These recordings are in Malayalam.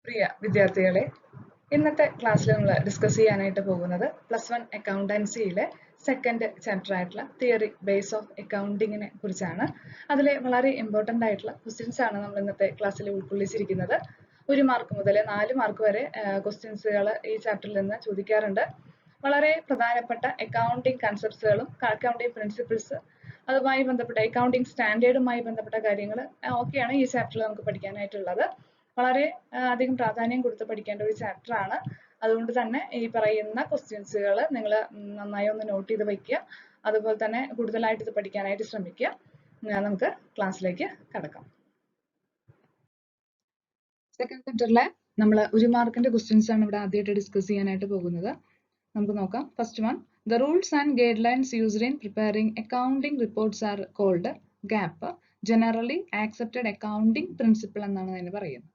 പ്രിയ വിദ്യാർത്ഥികളെ, ഇന്നത്തെ ക്ലാസ്സിൽ നമ്മൾ ഡിസ്കസ് ചെയ്യാനായിട്ട് പോകുന്നത് +1 അക്കൗണ്ടൻസിയിലെ സെക്കൻഡ് ചാപ്റ്റർ ആയിട്ടുള്ള തിയറി ബേസ് ഓഫ് അക്കൗണ്ടിങ്ങിനെ കുറിച്ചാണ്. അതിലെ വളരെ ഇമ്പോർട്ടൻ്റ് ആയിട്ടുള്ള ക്വസ്റ്റ്യൻസ് ആണ് നമ്മൾ ഇന്നത്തെ ക്ലാസ്സിൽ ഉൾക്കൊള്ളിച്ചിരിക്കുന്നത്. 1 മാർക്ക് മുതൽ 4 മാർക്ക് വരെ ക്വസ്റ്റ്യൻസുകൾ ഈ ചാപ്റ്ററിൽ നിന്ന് ചോദിക്കാറുണ്ട്. വളരെ പ്രധാനപ്പെട്ട അക്കൗണ്ടിങ് കൺസെപ്റ്റ്സുകളും അക്കൗണ്ടിങ് പ്രിൻസിപ്പിൾസ്, അതുമായി ബന്ധപ്പെട്ട അക്കൗണ്ടിങ് സ്റ്റാൻഡേർഡുമായി ബന്ധപ്പെട്ട കാര്യങ്ങൾ ഒക്കെയാണ് ഈ ചാപ്റ്ററിൽ നമുക്ക് പഠിക്കാനായിട്ടുള്ളത്. വളരെ അധികം പ്രാധാന്യം കൊടുത്ത് പഠിക്കേണ്ട ഒരു ചാപ്റ്റർ ആണ്. അതുകൊണ്ട് തന്നെ ഈ പറയുന്ന ക്വസ്റ്റ്യൻസുകൾ നിങ്ങൾ നന്നായി ഒന്ന് നോട്ട് ചെയ്ത് വയ്ക്കുക. അതുപോലെ തന്നെ കൂടുതലായിട്ട് ഇത് പഠിക്കാനായിട്ട് ശ്രമിക്കുക. നമുക്ക് ക്ലാസ്സിലേക്ക് കടക്കാം. സെക്കൻഡ് ചാപ്റ്ററിലെ നമ്മൾ 1 മാർക്കിന്റെ ക്വസ്റ്റ്യൻസ് ആണ് ഇവിടെ ആദ്യമായിട്ട് ഡിസ്കസ് ചെയ്യാനായിട്ട് പോകുന്നത്. നമുക്ക് നോക്കാം. First one, the rules and guidelines used in preparing accounting reports are called GAAP, generally accepted accounting principle എന്നാണ് അതിന് പറയുന്നത്.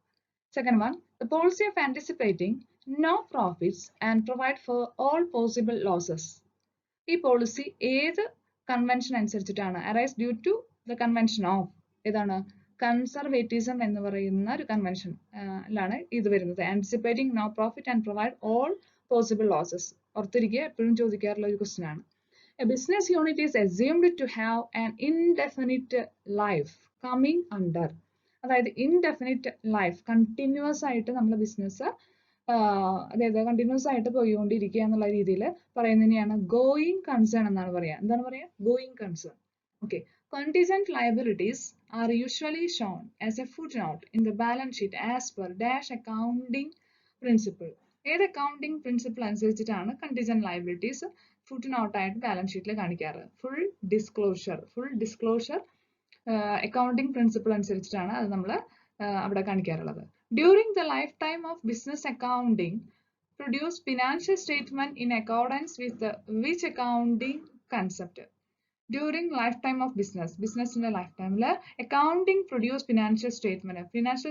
Second one, the policy of anticipating no profits and provide for all possible losses. ഈ പോളിസി ഏത് കൺവെൻഷൻ അനുസരിച്ചിട്ടാണ്? Arise due to the convention of ഏതാണ്? കൺസർവേറ്റിസം എന്ന് പറയുന്ന ഒരു കൺവെൻഷനിലാണ് ഇത് വരുന്നത്. Anticipating no profit and provide all possible losses. ഓർത്തിരിക്കുക, എപ്പോഴും ചോദിക്കാറുള്ള ഒരു ക്വസ്റ്റ്യൻ ആണ്. A business unit is assumed to have an indefinite life coming under. അതായത് ഇൻഡെഫിനിറ്റ് ലൈഫ്, കണ്ടിന്യൂസ് ആയിട്ട് നമ്മൾ ബിസിനസ് അതായത് കണ്ടിന്യൂസ് ആയിട്ട് പോയിക്കൊണ്ടിരിക്കുക എന്നുള്ള രീതിയിൽ പറയുന്നതിനെയാണ് ഗോയിങ് കൺസേൺ എന്നാണ് പറയുക. എന്താണ് പറയുക? Going concern. Okay. Contingent liabilities are usually shown as a footnote in the balance sheet as per dash accounting principle. ഏത് അക്കൗണ്ടിങ് പ്രിൻസിപ്പിൾ അനുസരിച്ചിട്ടാണ് കണ്ടിജന്റ് ലയബിലിറ്റീസ് ഫുട്നോട്ട് ആയിട്ട് ബാലൻസ് ഷീറ്റിൽ കാണിക്കാറ്? ഫുൾ ഡിസ്ക്ലോഷർ അക്കൗണ്ടിങ് പ്രിൻസിപ്പിൾ അനുസരിച്ചിട്ടാണ് അത് നമ്മൾ അവിടെ കാണിക്കാറുള്ളത്. During the life time of business accounting produce financial statement in accordance with which accounting concept? During life time of ബിസിനസിന്റെ ലൈഫ് ടൈമിൽ അക്കൗണ്ടിങ് പ്രൊഡ്യൂസ് ഫിനാൻഷ്യൽ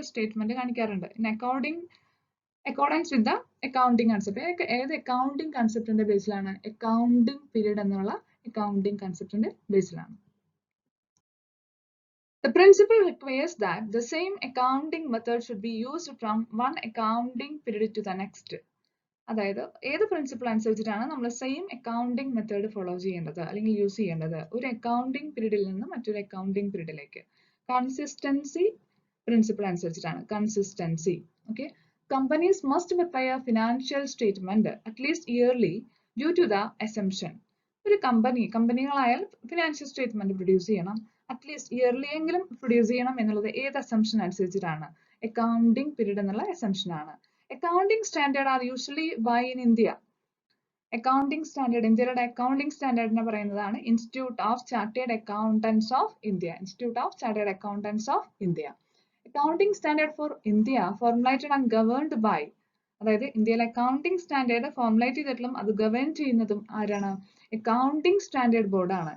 സ്റ്റേറ്റ്മെന്റ് കാണിക്കാറുണ്ട്. In accordance with the accounting concept. ഏത് അക്കൗണ്ടിങ് കൺസെപ്റ്റിന്റെ ബേസിലാണ്? അക്കൗണ്ടിങ് പീരീഡ് എന്നുള്ള അക്കൗണ്ടിങ് കൺസെപ്റ്റിന്റെ ബേസിലാണ്. The principle requires that the same accounting method should be used from one accounting period to the next. അതായത് ഏത് പ്രിൻസിപ്പിൾ അനുസരിച്ചിട്ടാണ് നമ്മൾ സെയിം അക്കൗണ്ടിങ് മെത്തേഡ് ഫോളോ ചെയ്യേണ്ടത് അല്ലെങ്കിൽ യൂസ് ചെയ്യേണ്ടത് ഒരു അക്കൗണ്ടിങ് പീരീഡിൽ നിന്ന് മറ്റൊരു അക്കൗണ്ടിങ് പീരീഡിലേക്ക്? കൺസിസ്റ്റൻസി പ്രിൻസിപ്പിൾ അനുസരിച്ചിട്ടാണ്. Consistency. Okay. Companies must prepare financial statement at least yearly due to the assumption. ഒരു കമ്പനികളായാൽ ഫിനാൻഷ്യൽ സ്റ്റേറ്റ്മെന്റ് പ്രൊഡ്യൂസ് ചെയ്യണം, അറ്റ്ലീസ്റ്റ് ഇയർലി എങ്കിലും പ്രൊഡ്യൂസ് ചെയ്യണം എന്നുള്ളത് ഏത് അസംഷൻ അനുസരിച്ചിട്ടാണ്? അക്കൗണ്ടിങ് പീരീഡ് എന്നുള്ള അസംഷൻ ആണ്. Accounting standard are usually by in India. Accounting standard, ഇന്ത്യയുടെ അക്കൗണ്ടിങ് സ്റ്റാൻഡേർഡിനെ പറയുന്നതാണ് institute of chartered accountants of India. Accounting standard for India formulated and governed by, അതായത് ഇന്ത്യയിലെ അക്കൗണ്ടിങ് സ്റ്റാൻഡേർഡ് ഫോർമുലേറ്റ് ചെയ്തിട്ടും അത് ഗവേൺ ചെയ്യുന്നതും ആരാണ്? അക്കൗണ്ടിങ് സ്റ്റാൻഡേർഡ് ബോർഡ് ആണ്.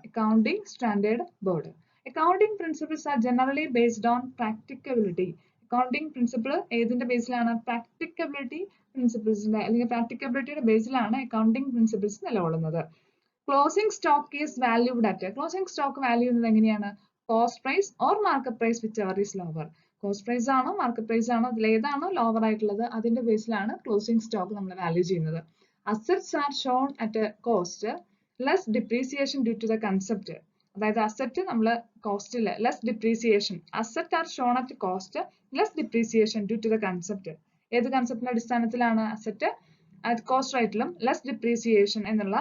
Accounting principles are generally based on practicability. Accounting principle ഏതിന്റെ ബേസിലാണ്? പ്രാക്ടിക്കബിലിറ്റി പ്രിൻസിപ്പിൾസിന്റെ അല്ലെങ്കിൽ പ്രാക്ടിക്കബിലിറ്റിയുടെ ബേസിലാണ് അക്കൗണ്ടിങ് പ്രിൻസിപ്പിൾസ് നിലകൊള്ളുന്നത്. Closing stock is valued at. Closing stock value ചെയ്യുന്നത് എങ്ങനെയാണ്? Cost price or market price whichever is lower. Cost price ആണോ മാർക്കറ്റ് പ്രൈസ് ആണോ അതിൽ ഏതാണോ ലോവർ ആയിട്ടുള്ളത് അതിന്റെ ബേസിലാണ് ക്ലോസിംഗ് സ്റ്റോക്ക് നമ്മൾ വാല്യൂ ചെയ്യുന്നത്. Assets are shown at cost less depreciation due to the concept. അതായത് അസറ്റ് നമ്മൾ കോസ്റ്റിൽ less depreciation. Asset are shown at cost less depreciation due to the concept. ഏത് കൺസെപ്റ്റിന്റെ അടിസ്ഥാനത്തിലാണ് അസറ്റ് അറ്റ് കോസ്റ്റ് റേറ്റിലും ലെസ് ഡിപ്രീസിയേഷൻ എന്നുള്ള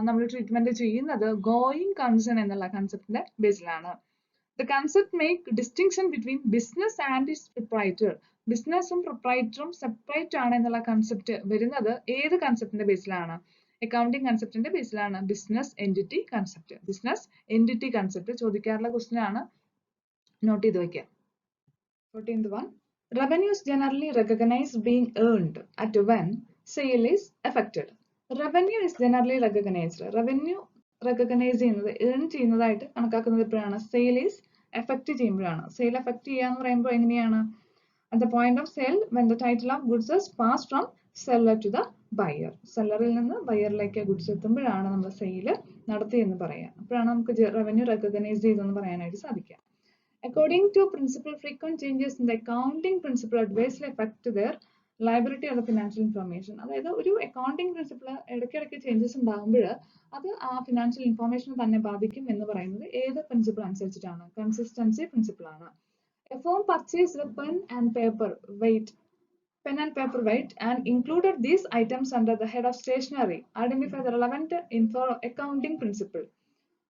നമ്മൾ ട്രീറ്റ്മെന്റ് ചെയ്യുന്നത്? ഗോയിങ് കൺസേൺ എന്നുള്ള കൺസെപ്റ്റിന്റെ ബേസിലാണ്. The concept make distinction between business and its proprietor. ബിസിനസ്സും പ്രൊപ്രൈറ്ററും സെപ്പറേറ്റ് ആണ് എന്നുള്ള കൺസെപ്റ്റ് വരുന്നത് ഏത് കൺസെപ്റ്റിന്റെ ബേസിലാണ്? അക്കൗണ്ടിങ് കൺസെപ്റ്റിന്റെ ബേസിലാണ്. ബിസിനസ് എൻറ്റിറ്റി കൺസെപ്റ്റ് ചോദിക്കാറുള്ള ക്വസ്റ്റ്യൻ ആണ്. നോട്ട് ചെയ്ത് വയ്ക്കുക. 14th one, revenues generally recognized being earned at when sale is effected. Revenue is generally recognized. Revenue recognise ചെയ്യുന്നത് ഏൺ ചെയ്യുന്നതായിട്ട് കണക്കാക്കുന്നത് എപ്പോഴാണ്? സെയിൽ ഈസ് എഫക്ട് ചെയ്യുമ്പോഴാണ്. സെയിൽ എഫക്ട് ചെയ്യുക എന്ന് പറയുമ്പോൾ എങ്ങനെയാണ്? At the point of sale when the title of goods is pass from seller to the buyer. സെല്ലറിൽ നിന്ന് ബയറിലേക്ക് ഗുഡ്സ് എത്തുമ്പോഴാണ് നമ്മൾ സെയിൽ നടത്തി എന്ന് പറയാം. അപ്പോഴാണ് നമുക്ക് റവന്യൂ റെക്കഗ്നൈസ് ചെയ്തെന്ന് പറയാനായിട്ട് സാധിക്കുക. According to principle, frequent changes in the accounting principle adversely affect their liability or the financial information. അതായത് ഒരു അക്കൗണ്ടിംഗ് പ്രിൻസിപ്പിൾ ഇടയ്ക്കിടയ്ക്ക് ചേഞ്ചസ് ഉണ്ടാകുമ്പോൾ അത് ആ ഫിനാൻഷ്യൽ ഇൻഫോർമേഷൻ തന്നെ ബാധിക്കും എന്ന് പറയുന്നത് ഏത് പ്രിൻസിപ്പിൾ അനുസരിച്ചിട്ടാണ്? കൺസിസ്റ്റൻസി പ്രിൻസിപ്പിൾ ആണ്. A firm purchased a pen and paper weight and included these items under the head of stationery. Identify the relevant accounting principle.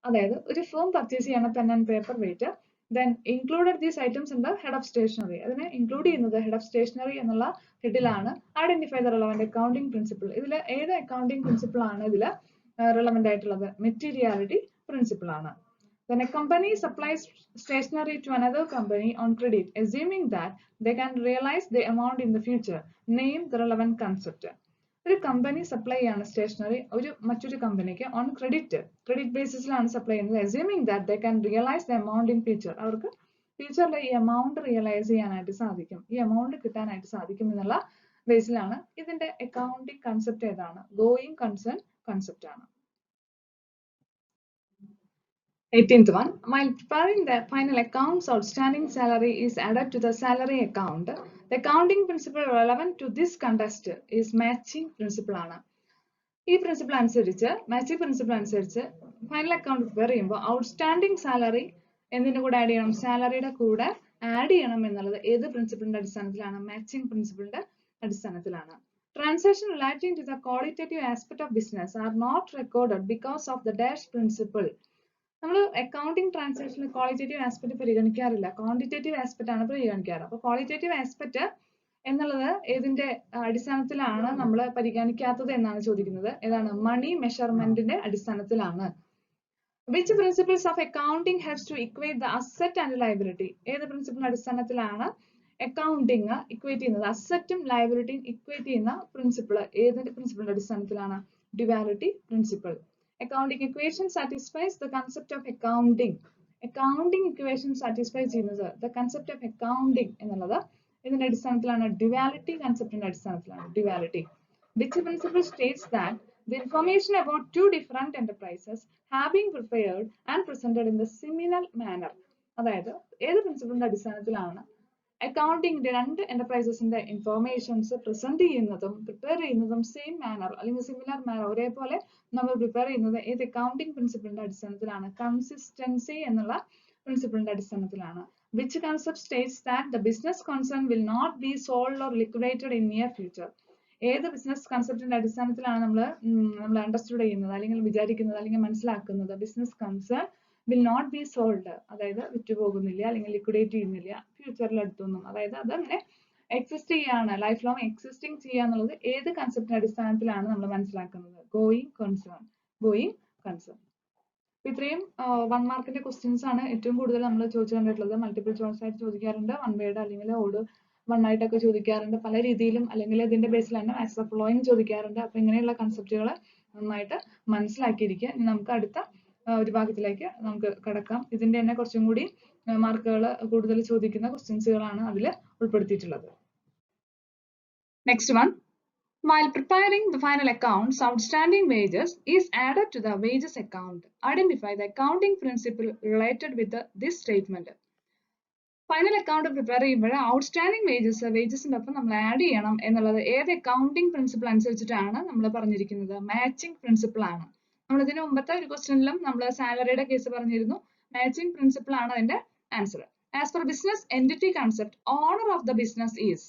അതായത് ഒരു ഫേം പർച്ചേസ് ചെയ്യണ pen and paper weight then included these items in the head of stationery. അതിനെ ഇൻക്ലൂഡ് ചെയ്യുന്നത് ഹെഡ് ഓഫ് സ്റ്റേഷനറി എന്നുള്ള ഹെഡിലാണ്. Identify the relevant accounting principle. ഇതിൽ ഏത് അക്കൗണ്ടിംഗ് പ്രിൻസിപ്പിൾ ആണ് ഇതിൽ റിലവന്റ് ആയിട്ടുള്ളത്? മെറ്റീരിയാലിറ്റി പ്രിൻസിപ്പിൾ ആണ്. When a company supplies stationery to another company on credit, assuming that they can realize the amount in the future, name the relevant concept. ഒരു കമ്പനി സപ്ലൈ ചെയ്യാണ് സ്റ്റേഷനറി മറ്റൊരു കമ്പനിക്ക് ഓൺ ക്രെഡിറ്റ് ബേസിസിലാണ് സപ്ലൈ ചെയ്യുന്നത്. Assuming that they can realise the amount in future. അവർക്ക് ഫ്യൂച്ചറിൽ ഈ എമൗണ്ട് റിയലൈസ് ചെയ്യാനായിട്ട് സാധിക്കും, ഈ എമൗണ്ട് കിട്ടാനായിട്ട് സാധിക്കും എന്നുള്ള ബേസിലാണ്. ഇതിന്റെ അക്കൗണ്ടിംഗ് കൺസെപ്റ്റ് ഏതാണ്? ഗോയിങ് കൺസേൺ കൺസെപ്റ്റ് ആണ്. 18th one, while preparing the final accounts, outstanding salary is added to the salary account. The accounting principle relevant to this context is matching principle ആണ്. ഈ പ്രിൻസിപ്പിൾ അനുസരിച്ച്, മാച്ചിങ് പ്രിൻസിപ്പിൾ അനുസരിച്ച് ഫൈനൽ അക്കൗണ്ട് പ്രിപ്പയർ ചെയ്യുമ്പോൾ ഔട്ട്സ്റ്റാൻഡിംഗ് സാലറി എന്തിന്റെ കൂടെ ആഡ് ചെയ്യണം? സാലറിയുടെ കൂടെ ആഡ് ചെയ്യണം എന്നുള്ളത് ഏത് പ്രിൻസിപ്പിളിന്റെ അടിസ്ഥാനത്തിലാണ്? മാച്ചിങ് പ്രിൻസിപ്പിളിന്റെ അടിസ്ഥാനത്തിലാണ്. Transaction relating to the qualitative aspect of business are not recorded because of the dash principle. നമ്മൾ അക്കൗണ്ടിംഗ് ട്രാൻസാക്ഷനിൽ ക്വാളിറ്റേറ്റീവ് ആസ്പെക്ട് പരിഗണിക്കാറില്ല, ക്വാണ്ടിറ്റേറ്റീവ് ആസ്പെക്ട് ആണ് പരിഗണിക്കാറ്. അപ്പൊ ക്വാളിറ്റേറ്റീവ് ആസ്പെക്ട് എന്നുള്ളത് ഏതിന്റെ അടിസ്ഥാനത്തിലാണ് നമ്മൾ പരിഗണിക്കാത്തത് എന്നാണ് ചോദിക്കുന്നത്. ഏതാണ്? മണി മെഷർമെന്റിന്റെ അടിസ്ഥാനത്തിലാണ്. Which principles of accounting helps to equate the asset and liability? ഏത് പ്രിൻസിപ്പിളിന്റെ അടിസ്ഥാനത്തിലാണ് അക്കൗണ്ടിങ് ഇക്വേറ്റ് ചെയ്യുന്നത്? അസറ്റും ലയബിലിറ്റിയും ഇക്വേറ്റ് ചെയ്യുന്ന പ്രിൻസിപ്പിൾ ഏതിന്റെ പ്രിൻസിപ്പിളിന്റെ അടിസ്ഥാനത്തിലാണ്? Duality principle. Accounting equation satisfies the concept of accounting. Accounting equation satisfies ചെയ്യുന്നത് the concept of accounting എന്നുള്ളത് ഇതിന്റെ അടിസ്ഥാനത്തിലാണ്, ഡ്യുവാലിറ്റി കൺസെപ്റ്റിന്റെ അടിസ്ഥാനത്തിലാണ്. Duality. Which principle states that the information about two different enterprises have been prepared and presented in the similar manner. അതായത് ഏത് പ്രിൻസിപ്പിളിന്റെ അടിസ്ഥാനത്തിലാണ് അക്കൗണ്ടിങ്ങിന്റെ രണ്ട് എന്റർപ്രൈസസിന്റെ ഇൻഫോർമേഷൻസ് പ്രസന്റ് ചെയ്യുന്നതും പ്രിപ്പയർ ചെയ്യുന്നതും സെയിം മാനർ അല്ലെങ്കിൽ സിമിലർ മാനർ ഒരേപോലെ നമ്മൾ പ്രിപ്പയർ ചെയ്യുന്നത് ഏത് അക്കൗണ്ടിംഗ് പ്രിൻസിപ്പിളിന്റെ അടിസ്ഥാനത്തിലാണ്? കൺസിസ്റ്റൻസി എന്നുള്ള പ്രിൻസിപ്പിളിന്റെ അടിസ്ഥാനത്തിലാണ്. Which concept states that the business concern will not be sold or liquidated in near future? ഏത് ബിസിനസ് കൺസെപ്റ്റിന്റെ അടിസ്ഥാനത്തിലാണ് നമ്മൾ അണ്ടർസ്റ്റുഡ് ചെയ്യുന്നത് അല്ലെങ്കിൽ വിചാരിക്കുന്നത് അല്ലെങ്കിൽ മനസ്സിലാക്കുന്നത്? Business concern will not be sold, അതായത് വിറ്റുപോകുന്നില്ല അല്ലെങ്കിൽ ലിക്വിഡേറ്റ് ചെയ്യുന്നില്ല ഫ്യൂച്ചറിൽ അടുത്തൊന്നും. അതായത് അതങ്ങനെ എക്സിസ്റ്റ് ചെയ്യാണ്, ലൈഫ് ലോങ് എക്സിസ്റ്റിംഗ് ചെയ്യാന്നുള്ളത് ഏത് കൺസെപ്റ്റിന്റെ അടിസ്ഥാനത്തിലാണ് നമ്മൾ മനസ്സിലാക്കുന്നത്? Going concern. Going concern. ഇത്രയും 1 മാർക്കിന്റെ ക്വസ്റ്റ്യൻസ് ആണ് ഏറ്റവും കൂടുതൽ നമ്മൾ ചോദിച്ചു കണ്ടിട്ടുള്ളത്. മൾട്ടിപ്പിൾ ചോയ്സ് ആയിട്ട് ചോദിക്കാറുണ്ട്, 1 വേർഡ് അല്ലെങ്കിൽ ഓട് 1 ആയിട്ടൊക്കെ ചോദിക്കാറുണ്ട്, പല രീതിയിലും അല്ലെങ്കിൽ ഇതിന്റെ ബേസിൽ തന്നെ ആസ് എ ഫ്ലോയിങ് ചോദിക്കാറുണ്ട്. അപ്പൊ ഇങ്ങനെയുള്ള കൺസെപ്റ്റുകൾ നന്നായിട്ട് മനസ്സിലാക്കിയിരിക്കുക. ഇനി നമുക്ക് അടുത്ത ഒരു ഭാഗത്തിലേക്ക് നമുക്ക് കടക്കാം. ഇതിന്റെ തന്നെ കുറച്ചും കൂടി മാർക്കുകൾ കൂടുതൽ ചോദിക്കുന്ന ക്വസ്റ്റ്യൻസുകളാണ് അതിൽ ഉൾപ്പെടുത്തിയിട്ടുള്ളത്. Next one, while preparing the final accounts, outstanding wages is added to the wages account. Identify the accounting principle related with this statement. Final account prepare ചെയ്യുമ്പോൾ ഔട്ട്സ്റ്റാൻഡിംഗ് വേജസിന്റെ ഒപ്പം നമ്മൾ ആഡ് ചെയ്യണം എന്നുള്ളത് ഏത് അക്കൗണ്ടിംഗ് പ്രിൻസിപ്പിൾ അനുസരിച്ചിട്ടാണ് നമ്മൾ പറഞ്ഞിരിക്കുന്നത്? മാച്ചിങ് പ്രിൻസിപ്പിൾ ആണ്. നമ്മൾ ഇതിന് മുമ്പത്തെ ഒരു ക്വസ്റ്റ്യനിലും നമ്മൾ സാലറിയുടെ കേസ് പറഞ്ഞിരുന്നു. മാച്ചിങ് പ്രിൻസിപ്പിൾ ആണ് അതിന്റെ answer. As per business entity concept, owner of the business is.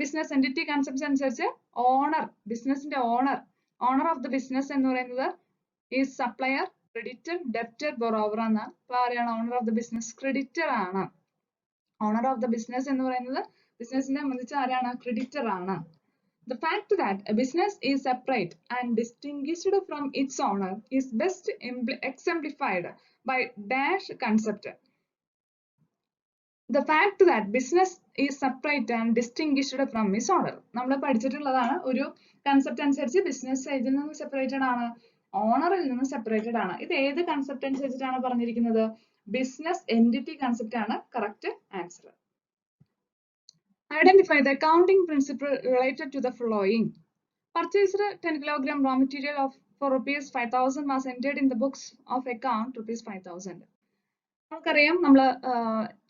Business entity concept അനുസരിച്ച് ഓണർ, ബിസിനസിന്റെ ഓണർ ഓഫ് ദ ബിസിനസ് എന്ന് പറയുന്നത് is supplier, creditor, debtor, borrower ആണ്. അപ്പൊ ആരെയാണ് owner of the business? Creditor ആണ്. ഓണർ ഓഫ് ദ ബിസിനസ് എന്ന് പറയുന്നത് ബിസിനസിനെ സംബന്ധിച്ച് ആരാണ്? ക്രെഡിറ്റർ ആണ്. The fact that a business is separate and distinguished from its owner is best exemplified by dash concept. The fact that business is separate and distinguished from its owner. നമ്മൾ പഠിച്ചിട്ടുള്ളതാണ് ഒരു കൺസെപ്റ്റ് അനുസരിച്ച് ബിസിനസ് ഇതിൽ നിന്ന് സെപ്പറേറ്റഡ് ആണ്, ഓണറിൽ നിന്ന് സെപ്പറേറ്റഡ് ആണ്. ഇത് ഏത് കൺസെപ്റ്റ് അനുസരിച്ചിട്ടാണ് പറഞ്ഞിരിക്കുന്നത്? ബിസിനസ് എൻറ്റിറ്റി കൺസെപ്റ്റ് ആണ് correct answer. Identify the accounting principle related to the following. Purchased 10 kg raw material for rupees 5,000 was entered in the books of account rupees 5,000. നമുക്കറിയാം നമ്മൾ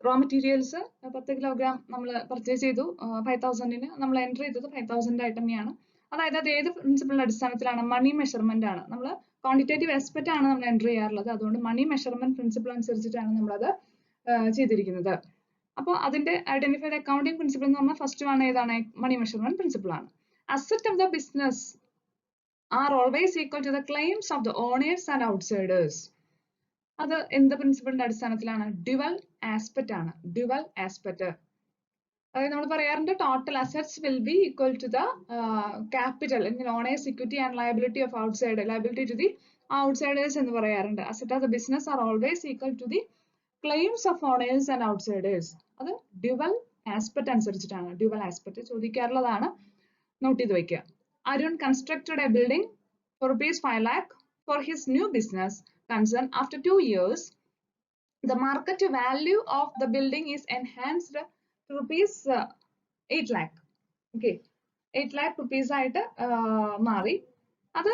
റോ മെറ്റീരിയൽസ് 10 കിലോഗ്രാം നമ്മൾ പർച്ചേസ് ചെയ്തു 5000-ന് നമ്മൾ എൻ്റർ ചെയ്തത് 5000 ആയിട്ട് തന്നെയാണ്. അതായത് അത് ഏത് പ്രിൻസിപ്പിളിന്റെ അടിസ്ഥാനത്തിലാണ്? മണി മെഷർമെന്റ് ആണ്. നമ്മൾ ക്വാണ്ടിറ്റേറ്റീവ് ആസ്പെക്ട് ആണ് നമ്മൾ എൻ്റർ ചെയ്യാറുള്ളത്. അതുകൊണ്ട് മണി മെഷർമെന്റ് പ്രിൻസിപ്പിൾ അനുസരിച്ചിട്ടാണ് നമ്മളത് ചെയ്തിരിക്കുന്നത്. അപ്പോൾ അതിന്റെ ഐഡന്റിഫൈഡ് അക്കൗണ്ടിംഗ് പ്രിൻസിപ്പിൾ എന്ന് പറഞ്ഞാൽ ഫസ്റ്റ് വൺ ഏതാണ്? മണി മെഷർമെന്റ് പ്രിൻസിപ്പിൾ ആണ്. Asset of the business are always equal to the claims of the owners and outsiders. അത് എന്ത് പ്രിൻസിപ്പിളിന്റെ അടിസ്ഥാനത്തിലാണ്? ഡ്യുവൽ ആസ്പെക്ട് ആണ്. ഡ്യുവൽ ആസ്പെക്ട്, അതായത് നമ്മൾ പറയാറുണ്ട് total assets will be equal to the capital in owners equity and liability of outside liability to the outsiders എന്ന് പറയാറുണ്ട്. Asset of the business are always equal to the claims of owners and outsiders. അത് ഡ്യുവൽ ആസ്പെക്ട് അനുസരിച്ചിട്ടാണ്. ഡ്യുവൽ ആസ്പെക്ട് ചോദിക്കാറുള്ളതാണ്, നോട്ട് ചെയ്ത് വെക്കുക. Arun constructed a building for rupees 5 lakh for his new business concern. After 2 years, the market value of the building is enhanced to rupees 8 lakh. Okay, 8 lakh rupees ആയിട്ട് മാറി. അത്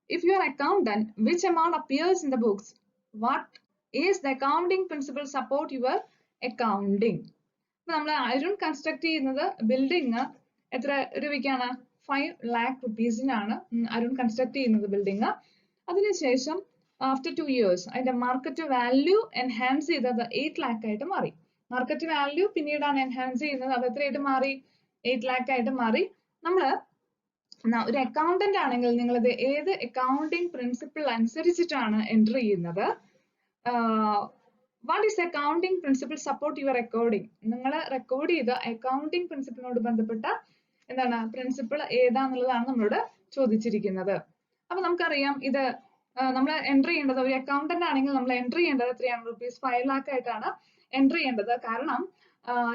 if you are accountant, which amount appears in the books? What is the accounting principle support your accounting? നമ്മൾ അരുൺ കൺസ്ട്രക്ട് ചെയ്യുന്നത് ബിൽഡിംഗ് എത്ര രൂപയ്ക്കാണ്? 5 lakh rupeesനാണ് അരുൺ കൺസ്ട്രക്ട് ചെയ്യുന്നത് ബിൽഡിംഗ്. അതിനുശേഷം ആഫ്റ്റർ 2 years അതിന്റെ മാർക്കറ്റ് വാല്യൂ എൻഹാൻസ് ചെയ്തത് 8 lakh ആയിട്ട് മാറി. മാർക്കറ്റ് വാല്യൂ പിന്നീടാണ് എൻഹാൻസ് ചെയ്യുന്നത്. അത് എത്രയായിട്ട് മാറി? 8 lakh ആയിട്ട് മാറി. നമ്മൾ ഒരു അക്കൗണ്ടന്റ് ആണെങ്കിൽ നിങ്ങൾ ഇത് ഏത് അക്കൗണ്ടിങ് പ്രിൻസിപ്പിൾ അനുസരിച്ചിട്ടാണ് എൻ്റർ ചെയ്യുന്നത്? What is accounting principle support your recording? നിങ്ങൾ റെക്കോർഡ് ചെയ്ത അക്കൗണ്ടിങ് പ്രിൻസിപ്പിളിനോട് ബന്ധപ്പെട്ട എന്താണ് പ്രിൻസിപ്പിൾ ഏതാന്നുള്ളതാണ് നമ്മളോട് ചോദിച്ചിരിക്കുന്നത്. അപ്പൊ നമുക്കറിയാം ഇത് നമ്മൾ എൻ്റർ ചെയ്യേണ്ടത്, ഒരു അക്കൗണ്ടന്റ് ആണെങ്കിൽ നമ്മൾ എൻ്റർ ചെയ്യേണ്ടത് എത്രയാണ്? rupees 5 lakh ആയിട്ടാണ് എൻ്റർ ചെയ്യേണ്ടത്. കാരണം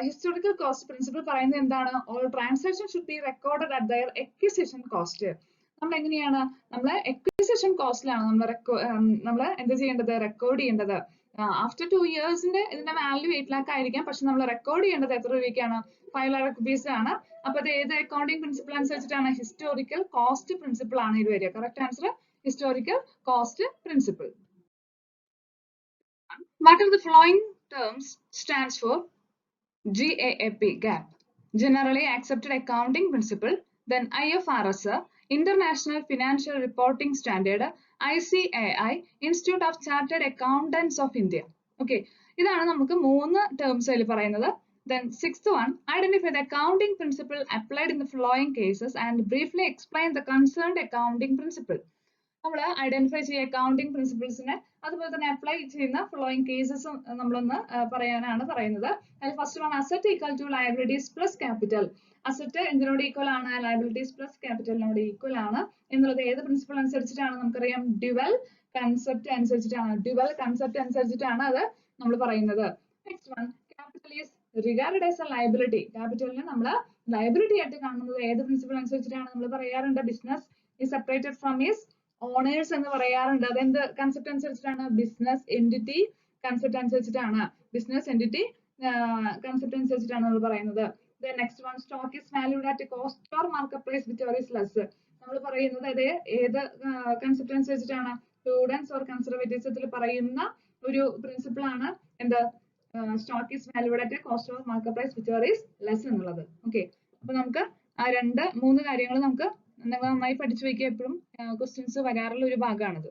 ഹിസ്റ്റോറിക്കൽ കോസ്റ്റ് പ്രിൻസിപ്പിൾ പറയുന്നത് എന്താണ്? All transaction should be recorded at there acquisition cost. നമ്മൾ എങ്ങനെയാണ്? നമ്മൾ എക്വിസിഷൻ കോസ്റ്റിലാണ് നമ്മൾ എന്ത് ചെയ്യേണ്ടത്? റെക്കോർഡ് ചെയ്യേണ്ടത്. ആഫ്റ്റർ 2 yearsന്റെ ഇതിന്റെ വാല്യൂ 8 lakh ആയിരിക്കാം, പക്ഷെ നമ്മൾ റെക്കോർഡ് ചെയ്യേണ്ടത് എത്ര രൂപയ്ക്കാണ്? 5 lakh rupees ആണ്. അപ്പൊ അത് ഏത് അക്കൗണ്ടിംഗ് പ്രിൻസിപ്പിൾ അനുസരിച്ചിട്ടാണ്? ഹിസ്റ്റോറിക്കൽ കോസ്റ്റ് പ്രിൻസിപ്പിൾ ആണ് ഇത് വരിക. Correct answer historical cost principle. What of the following terms stands for GAAP? GAAP, Generally Accepted Accounting Principle. Then IFRS, International Financial Reporting Standard. ICAI, Institute of Chartered Accountants of India. Okay, ഇതാണ് നമുക്ക് 3 terms അതിൽ പറയുന്നത്. Then sixth one, identify the accounting principle applied in the following cases and briefly explain the concerned accounting principle. നമ്മൾ ഐഡന്റിഫൈ ചെയ്യുക അക്കൗണ്ടിംഗ് പ്രിൻസിപ്പിൾസിനെ, അതുപോലെ തന്നെ അപ്ലൈ ചെയ്യുന്ന ഫോളോയിങ് കേസസ് നമ്മളൊന്ന് പറയാനാണ് പറയുന്നത്. അതിൽ first one, asset equal to liabilities plus capital. Asset എന്തിനോട് ഈക്വൽ ആണ്? ലയബിലിറ്റീസ് പ്ലസ് ക്യാപിറ്റലിനോട് ഈക്വൽ ആണ് എന്നുള്ളത് ഏത് പ്രിൻസിപ്പിൾ അനുസരിച്ചിട്ടാണ്? നമുക്കറിയാം ഡ്യുവൽ കൺസെപ്റ്റ് അനുസരിച്ചിട്ടാണ്. ഡ്യുവൽ കൺസെപ്റ്റ് അനുസരിച്ചിട്ടാണ് അത് നമ്മൾ പറയുന്നത്. Next one, capital is regarded as a liability. ക്യാപിറ്റലിനെ നമ്മൾ ലയബിലിറ്റി ആയിട്ട് കാണുന്നത് ഏത് പ്രിൻസിപ്പിൾ അനുസരിച്ചിട്ടാണ്? നമ്മൾ പറയാറുണ്ട് business is separated from is owners എന്ന് പറയാറുണ്ട്. അതെന്ത് കൺസെപ്റ്റ് അനുസരിച്ചിട്ടാണ്? ബിസിനസ് എൻറ്റിറ്റി കൺസെപ്റ്റ് അനുസരിച്ചിട്ടാണ്. ബിസിനസ് എൻറ്റിറ്റി കൺസെപ്റ്റ് അനുസരിച്ചിട്ടാണ് നമ്മൾ പറയുന്നത്. Next one, stock is valued at cost or market price which is less. നമ്മൾ പറയുന്നത് അത് ഏത് കൺസെപ്റ്റ് അനുസരിച്ചിട്ടാണ്? പ്രൂഡൻസ് ഓർ കൺസർവേറ്റീവ്സത്തിൽ പറയുന്ന ഒരു പ്രിൻസിപ്പിൾ ആണ് എന്ത്? Stock is valued at cost or market price which is less എന്നുള്ളത്. ഓക്കെ, അപ്പൊ നമുക്ക് ആ 2-3 കാര്യങ്ങൾ നമുക്ക് നിങ്ങൾ നന്നായി പഠിച്ചു വയ്ക്കുക. എപ്പോഴും ക്വസ്റ്റ്യൻസ് വരാറുള്ള ഒരു ഭാഗമാണിത്.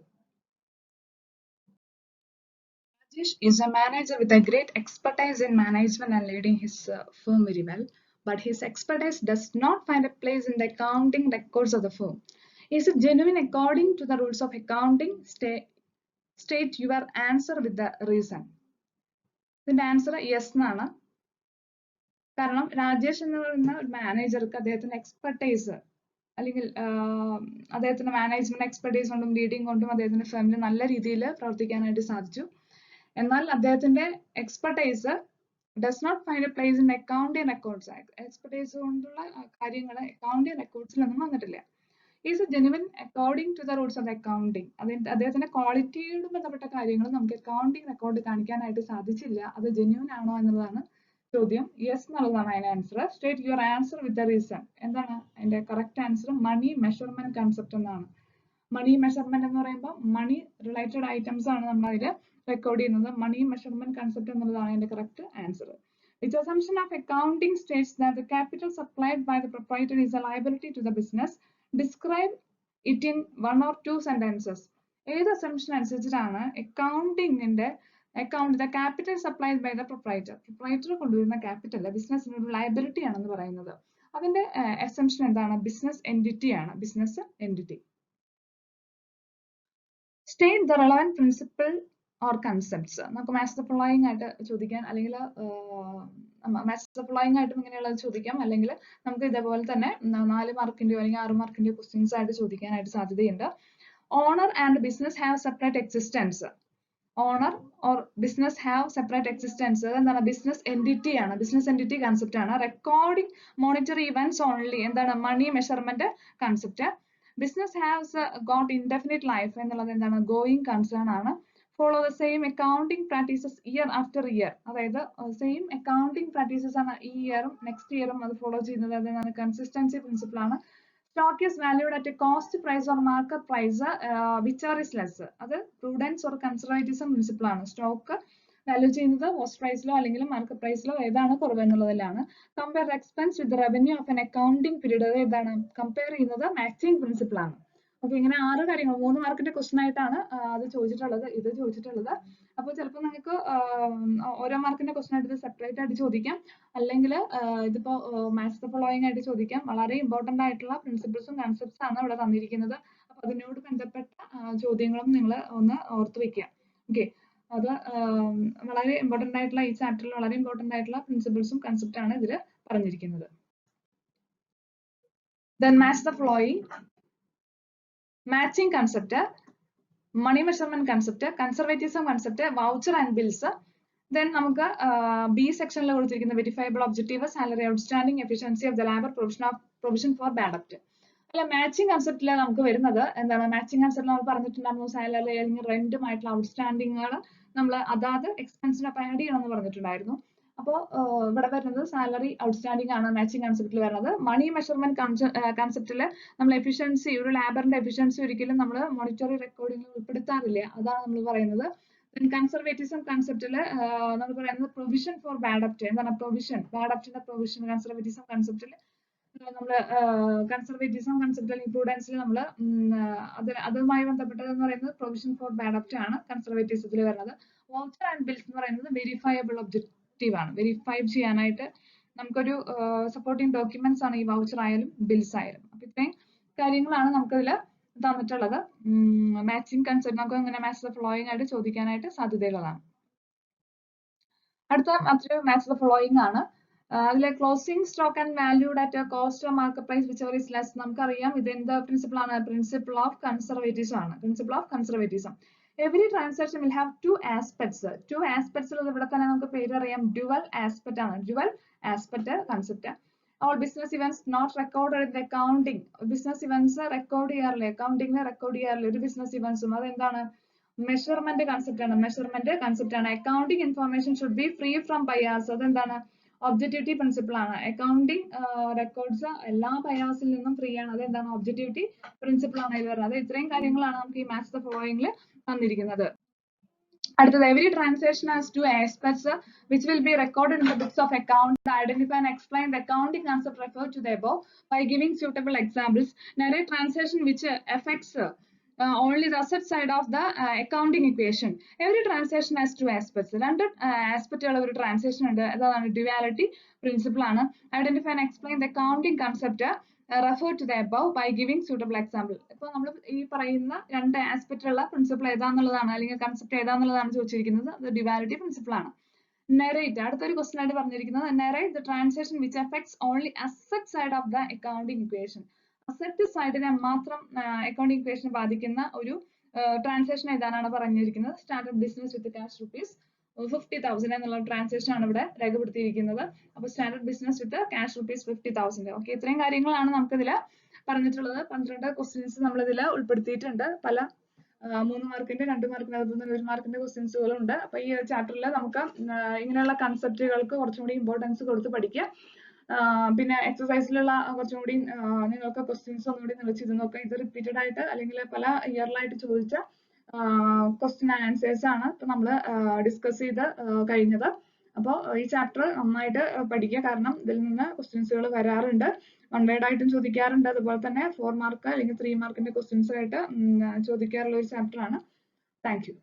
Rajesh is a manager with a great expertise in management and leading his firm very well, but his expertise does not find a place in the accounting records of the firm. Is it genuine according to the rules of accounting? State your answer with the reason. ഇതിന്റെ ആൻസർ യെസ് എന്നാണ്. കാരണം രാജേഷ് എന്ന് പറയുന്ന മാനേജർക്ക് അദ്ദേഹത്തിന്റെ എക്സ്പെർട്ടൈസ് അല്ലെങ്കിൽ അദ്ദേഹത്തിന്റെ മാനേജ്മെന്റ് എക്സ്പെർട്ടൈസ് കൊണ്ടും ലീഡിംഗ് കൊണ്ടും അദ്ദേഹത്തിന്റെ ഫേമിൽ നല്ല രീതിയിൽ പ്രവർത്തിക്കാനായിട്ട് സാധിച്ചു. എന്നാൽ അദ്ദേഹത്തിന്റെ expertise does not find a place in accounting records. Expertise കൊണ്ടുള്ള കാര്യങ്ങൾ അക്കൗണ്ടിംഗ് റെക്കോർഡ്സിലൊന്നും വന്നിട്ടില്ല. Is a genuine according to the rules of accounting. അദ്ദേഹത്തിന്റെ ക്വാളിറ്റിയോട് ബന്ധപ്പെട്ട കാര്യങ്ങൾ നമുക്ക് അക്കൗണ്ടിംഗ് റെക്കോർഡ് കാണിക്കാനായിട്ട് സാധിച്ചില്ല. അത് ജെന്യൂൻ ആണോ എന്നുള്ളതാണ് ചോദ്യം. യെസ് എന്നുള്ളതാണ് അതിന്റെ answer. State your answer with the reason. എന്താണ് അതിന്റെ correct answer? Money measurement concept എന്നാണ്. മണി മെഷർമെന്റ് എന്ന് പറയുമ്പോൾ മണി റിലേറ്റഡ് ഐറ്റംസ് ആണ് നമ്മൾ അതിൽ റെക്കോർഡ് ചെയ്യുന്നത്. മണി മെഷർമെന്റ് കൺസെപ്റ്റ് എന്നുള്ളതാണ് അതിന്റെ correct answer. Its assumption of accounting states that the capital supplied by the proprietor is a liability to the business. Describe it in one or two sentences. ഏത് അസംഷൻ അനുസരിച്ചിട്ടാണ് അക്കൗണ്ടിങ്ങിന്റെ the capital supplied by the proprietor കൊണ്ടുവരുന്ന ക്യാപിറ്റൽ ബിസിനസിന് ഒരു ലയബിലിറ്റി ആണെന്ന് പറയുന്നത്? അതിന്റെ അസംഷൻ എന്താണ്? ബിസിനസ് എൻറ്റിറ്റി ആണ്. Business entity. State the relevant principle or concepts. നമുക്ക് മാച്ച് ദ ഫോളോയിങ് ആയിട്ട് ചോദിക്കാൻ, അല്ലെങ്കിൽ മാച്ച് ദ ഫോളോയിങ് ആയിട്ടും ഇങ്ങനെയുള്ളത് ചോദിക്കാം, അല്ലെങ്കിൽ നമുക്ക് ഇതേപോലെ തന്നെ 4 മാർക്കിന്റെയോ അല്ലെങ്കിൽ 6 മാർക്കിന്റെയോ ക്വസ്റ്റ്യൻസ് ആയിട്ട് ചോദിക്കാനായിട്ട് സാധ്യതയുണ്ട്. Owner and business have separate existence. Owner or business have separate existence എന്താണ്? ബിസിനസ് എൻറ്റിറ്റി ആണ്. ബിസിനസ് എൻറ്റിറ്റി കൺസെപ്റ്റ് ആണ്. റെക്കോർഡിംഗ് മോണിറ്ററി ഇവന്റ്സ് ഓൺലി എന്താണ്? Money measurement concept. Business has got indefinite life എന്നുള്ളത് എന്താണ്? ഗോയിങ് കൺസേൺ ആണ്. Follow the same accounting practices year after year, അതായത് സെയിം അക്കൗണ്ടിംഗ് പ്രാക്ടീസസ് ആണ് ഈ ഇയറും നെക്സ്റ്റ് ഇയറും അത് ഫോളോ ചെയ്യുന്നത്. അതാണ് കൺസിസ്റ്റൻസി പ്രിൻസിപ്പിൾ ആണ്. Stock is valued at A cost price or market price whichever is less. അത് പ്രൂഡൻസ് ഓർ കൺസർവേറ്റിസം പ്രിൻസിപ്പിൾ ആണ്. സ്റ്റോക്ക് വാല്യൂ ചെയ്യുന്നത് കോസ്റ്റ് പ്രൈസിലോ അല്ലെങ്കിൽ മാർക്കറ്റ് പ്രൈസിലോ ഏതാണ് കുറവ് എന്നുള്ളതിലാണ്. Compare expense with revenue of an accounting period, ഏതാണ് കമ്പയർ ചെയ്യുന്നത്? മാച്ചിങ് പ്രിൻസിപ്പിൾ ആണ്. ഓക്കെ, ഇങ്ങനെ 6 കാര്യങ്ങൾ 3 മാർക്കിന്റെ ക്വസ്റ്റൻ ആയിട്ടാണ് ഇത് ചോദിച്ചിട്ടുള്ളത്. അപ്പോൾ ചിലപ്പോൾ നിങ്ങൾക്ക് ഓരോ മാർക്കിന്റെ ക്വസ്റ്റൻ ആയിട്ട് ഇത് സെപ്പറേറ്റ് ആയിട്ട് ചോദിക്കാം, അല്ലെങ്കിൽ ഇതിപ്പോ മാച്ച് ദ ഫോളോയിങ് ആയിട്ട് ചോദിക്കാം. വളരെ ഇമ്പോർട്ടന്റ് ആയിട്ടുള്ള പ്രിൻസിപ്പിൾസും കൺസെപ്റ്റ്സ് ആണ് ഇവിടെ തന്നിരിക്കുന്നത്. അപ്പൊ അതിനോട് ബന്ധപ്പെട്ട ചോദ്യങ്ങളും നിങ്ങൾ ഒന്ന് ഓർത്ത് വെക്കുക. ഓക്കെ, അത് വളരെ ഇമ്പോർട്ടന്റ് ആയിട്ടുള്ള ഈ ചാപ്റ്ററിൽ വളരെ ഇമ്പോർട്ടന്റ് ആയിട്ടുള്ള പ്രിൻസിപ്പിൾസും കൺസെപ്റ്റ് ആണ് ഇതിൽ പറഞ്ഞിരിക്കുന്നത്. Then match the following. Matching concept, money measurement concept, conservatism concept, voucher and bills. Then നമുക്ക് B സെക്ഷനിൽ കൊടുത്തിരിക്കുന്ന verifiable objective, salary outstanding, efficiency of the labor, provision for bad debt. അല്ല, മാച്ചിങ് കൺസെപ്റ്റിൽ നമുക്ക് വരുന്നത് എന്താണ്? മാച്ചിങ് കൺസെപ്റ്റിൽ നമ്മൾ പറഞ്ഞിട്ടുണ്ടായിരുന്നു സാലറി അല്ലെങ്കിൽ റെന്റുമായിട്ടുള്ള ഔട്ട്സ്റ്റാൻഡിങ്ങുകൾ നമ്മൾ അതാത് എക്സ്പെൻസിനൊപ്പം ആഡ് ചെയ്യണമെന്ന് പറഞ്ഞിട്ടുണ്ടായിരുന്നു. അപ്പോൾ ഇവിടെ വരുന്നത് സാലറി ഔട്ട്സ്റ്റാൻഡിംഗ് ആണ് മാച്ചിങ് കൺസെപ്റ്റിൽ വരുന്നത്. മണി മെഷർമെന്റ് കൺസെപ്റ്റിൽ നമ്മൾ എഫിഷ്യൻസി, ഒരു ലാബറിന്റെ എഫിഷ്യൻസി ഒരിക്കലും നമ്മൾ മോണിറ്ററി റെക്കോർഡിംഗിൽ ഉൾപ്പെടുത്താറില്ല. അതാണ് നമ്മൾ പറയുന്നത്. കൺസർവേറ്റിസം കൺസെപ്റ്റിൽ നമ്മൾ പറയുന്നത് പ്രൊവിഷൻ ഫോർ ബാഡ് ഡെപ്റ്റ്. എന്താണ് പ്രൊവിഷൻ? ബാഡ് ഡെപ്റ്റിന്റെ പ്രൊവിഷൻ കൺസർവേറ്റിസം കൺസെപ്റ്റിൽ നമ്മള് കൺസർവേറ്റിസം കൺസെപ്റ്റ് അല്ലെങ്കിൽ പ്രൂഡൻസിൽ നമ്മൾ അതുമായി ബന്ധപ്പെട്ടത് എന്ന് പറയുന്നത് പ്രൊവിഷൻ ഫോർ ബാഡ് ഡെപ്റ്റ് ആണ് കൺസർവേറ്റിസത്തിൽ വരുന്നത്. വൗച്ചർ ആൻഡ് ബിൽസ് എന്ന് പറയുന്നത് വെരിഫയബിൾ ഒബ്ജക്റ്റീവ് ആണ്. വെരിഫൈ ചെയ്യാനായിട്ട് നമുക്കൊരു സപ്പോർട്ടിംഗ് ഡോക്യുമെന്റ്സ് ആണ് ഈ വൗച്ചർ ആയാലും ബിൽസ് ആയാലും. അപ്പൊ ഇത്രയും കാര്യങ്ങളാണ് നമുക്കതിൽ തന്നിട്ടുള്ളത്. മാച്ചിങ് കൺസെപ്റ്റ് നമുക്ക് ഇങ്ങനെ മാച്ച് ദ ഫ്ലോയിങ് ആയിട്ട് ചോദിക്കാനായിട്ട് സാധ്യതയുള്ളതാണ്. അടുത്ത മറ്റൊരു മാച്ച് ദ ഫ്ലോയിങ് ആണ്. അതിലെ closing stock and valued at cost or market price which is less. നമുക്കറിയാം ഇത് എന്ത് പ്രിൻസിപ്പിൾ ആണ്? പ്രിൻസിപ്പിൾ ഓഫ് കൺസർവേറ്റിസം ആണ്. Principle of conservatism. Every transaction will have two aspects. Two aspects ഉള്ളത് ഇവിടെ തന്നെ നമുക്ക് പേരറിയാം, ഡ്യുവൽ ആസ്പെക്ട് ആണ്. Dual aspect concept. All business events not recorded in the accounting. Business events record ചെയ്യാറില്ല, അക്കൗണ്ടിംഗിൽ റെക്കോർഡ് ചെയ്യാറില്ല ഒരു ബിസിനസ് ഇവന്റ്സും. അതെന്താണ്? മെഷർമെന്റ് കൺസെപ്റ്റ് ആണ്. മെഷർമെന്റ് കൺസെപ്റ്റ് ആണ്. Accounting information should be free from bias. അതെന്താണ്? ഒബ്ജക്റ്റിവിറ്റി പ്രിൻസിപ്പിൾ ആണ്. അക്കൗണ്ടിംഗ് റെക്കോർഡ്സ് എല്ലാ ബയാസിൽ നിന്നും ഫ്രീ ആണ്. അതെന്താണ്? ഒബ്ജക്റ്റിവിറ്റി പ്രിൻസിപ്പിൾ ആണ് ഇത് വരുന്നത്. ഇത്രയും കാര്യങ്ങളാണ് നമുക്ക് ഈ മാച്ച് ദ ഫോളോയിങ്ങിൽ തന്നിരിക്കുന്നത്. അടുത്തത് every transaction has two aspects which will be recorded in the books of account. Identify and explain the accounting concept referred to the above by giving suitable examples. Narrate transaction which affects only the asset side of the accounting equation. Every transaction has two aspects. രണ്ട് ആസ്പെക്റ്റുള്ള ഒരു ട്രാൻസാക്ഷൻ ഉണ്ട്. അതാണ് ഡ്യുവാലിറ്റി പ്രിൻസിപ്പിൾ ആണ്. Identify and explain the accounting concept refer to the above by giving suitable example. ഇപ്പോൾ നമ്മൾ ഈ പറയുന്ന രണ്ട് ആസ്പെക്റ്റുള്ള പ്രിൻസിപ്പിൾ ഏതാന്നുള്ളതാണ് അല്ലെങ്കിൽ കൺസെപ്റ്റ് ഏതാന്നുള്ളതാണ് ചോദിച്ചിരിക്കുന്നത്. അത് ഡ്യുവാലിറ്റി പ്രിൻസിപ്പിൾ ആണ്. Narrate, അടുത്തൊരു ക്വസ്റ്റൻ ആയിട്ട് പറഞ്ഞിരിക്കുന്നത് narrate the transaction which affects only asset side of the accounting equation. Asset സൈഡിനെ മാത്രം അക്കൗണ്ടിംഗ് ഇക്വേഷനെ ബാധിക്കുന്ന ഒരു ട്രാൻസാക്ഷൻ ഏതാണെന്നാണ് പറഞ്ഞിരിക്കുന്നത്. Started business with cash rupees 50,000 എന്നുള്ള ട്രാൻസാക്ഷൻ ആണ് ഇവിടെ രേഖപ്പെടുത്തിയിരിക്കുന്നത്. അപ്പോൾ standard business with cash rupees 50,000. Okay, ഇത്രയും കാര്യങ്ങളാണ് നമുക്ക് ഇതിൽ പറഞ്ഞിട്ടുള്ളത്. 12 ക്വസ്റ്റ്യൻസ് നമ്മൾ ഇതിൽ ഉൾപ്പെടുത്തിയിട്ടുണ്ട്. പല 3 മാർക്കിന്റെ 2 മാർക്കിന്റെ അതുപോലെ 1 മാർക്കിന്റെ ക്വസ്റ്റ്യൻസുകളും ഉണ്ട്. അപ്പൊ ഈ ചാപ്റ്ററിൽ നമുക്ക് ഇങ്ങനെയുള്ള കൺസെപ്റ്റുകൾക്ക് കുറച്ചും കൂടി ഇമ്പോർട്ടൻസ് കൊടുത്ത് പഠിക്കുക. പിന്നെ എക്സസൈസിലുള്ള കുറച്ചും കൂടി നിങ്ങൾക്ക് ക്വസ്റ്റ്യൻസ് ഒന്നുകൂടി നിങ്ങൾ ചെയ്ത് നോക്കുക. ഇത് റിപ്പീറ്റഡ് ആയിട്ട് അല്ലെങ്കിൽ പല ഇയറിലായിട്ട് ചോദിച്ച ക്വസ്റ്റ്യൻ ആൻസേഴ്സ് ആണ് ഇപ്പൊ നമ്മൾ ഡിസ്കസ് ചെയ്ത് കഴിഞ്ഞത്. അപ്പോൾ ഈ ചാപ്റ്റർ നന്നായിട്ട് പഠിക്കുക, കാരണം ഇതിൽ നിന്ന് ക്വസ്റ്റ്യൻസുകൾ വരാറുണ്ട്, വൺ വേർഡ് ആയിട്ടും ചോദിക്കാറുണ്ട്, അതുപോലെ തന്നെ 4 മാർക്ക് അല്ലെങ്കിൽ 3 മാർക്കിന്റെ ക്വസ്റ്റ്യൻസ് ആയിട്ട് ചോദിക്കാറുള്ള ഒരു ചാപ്റ്റർ ആണ്. Thank you.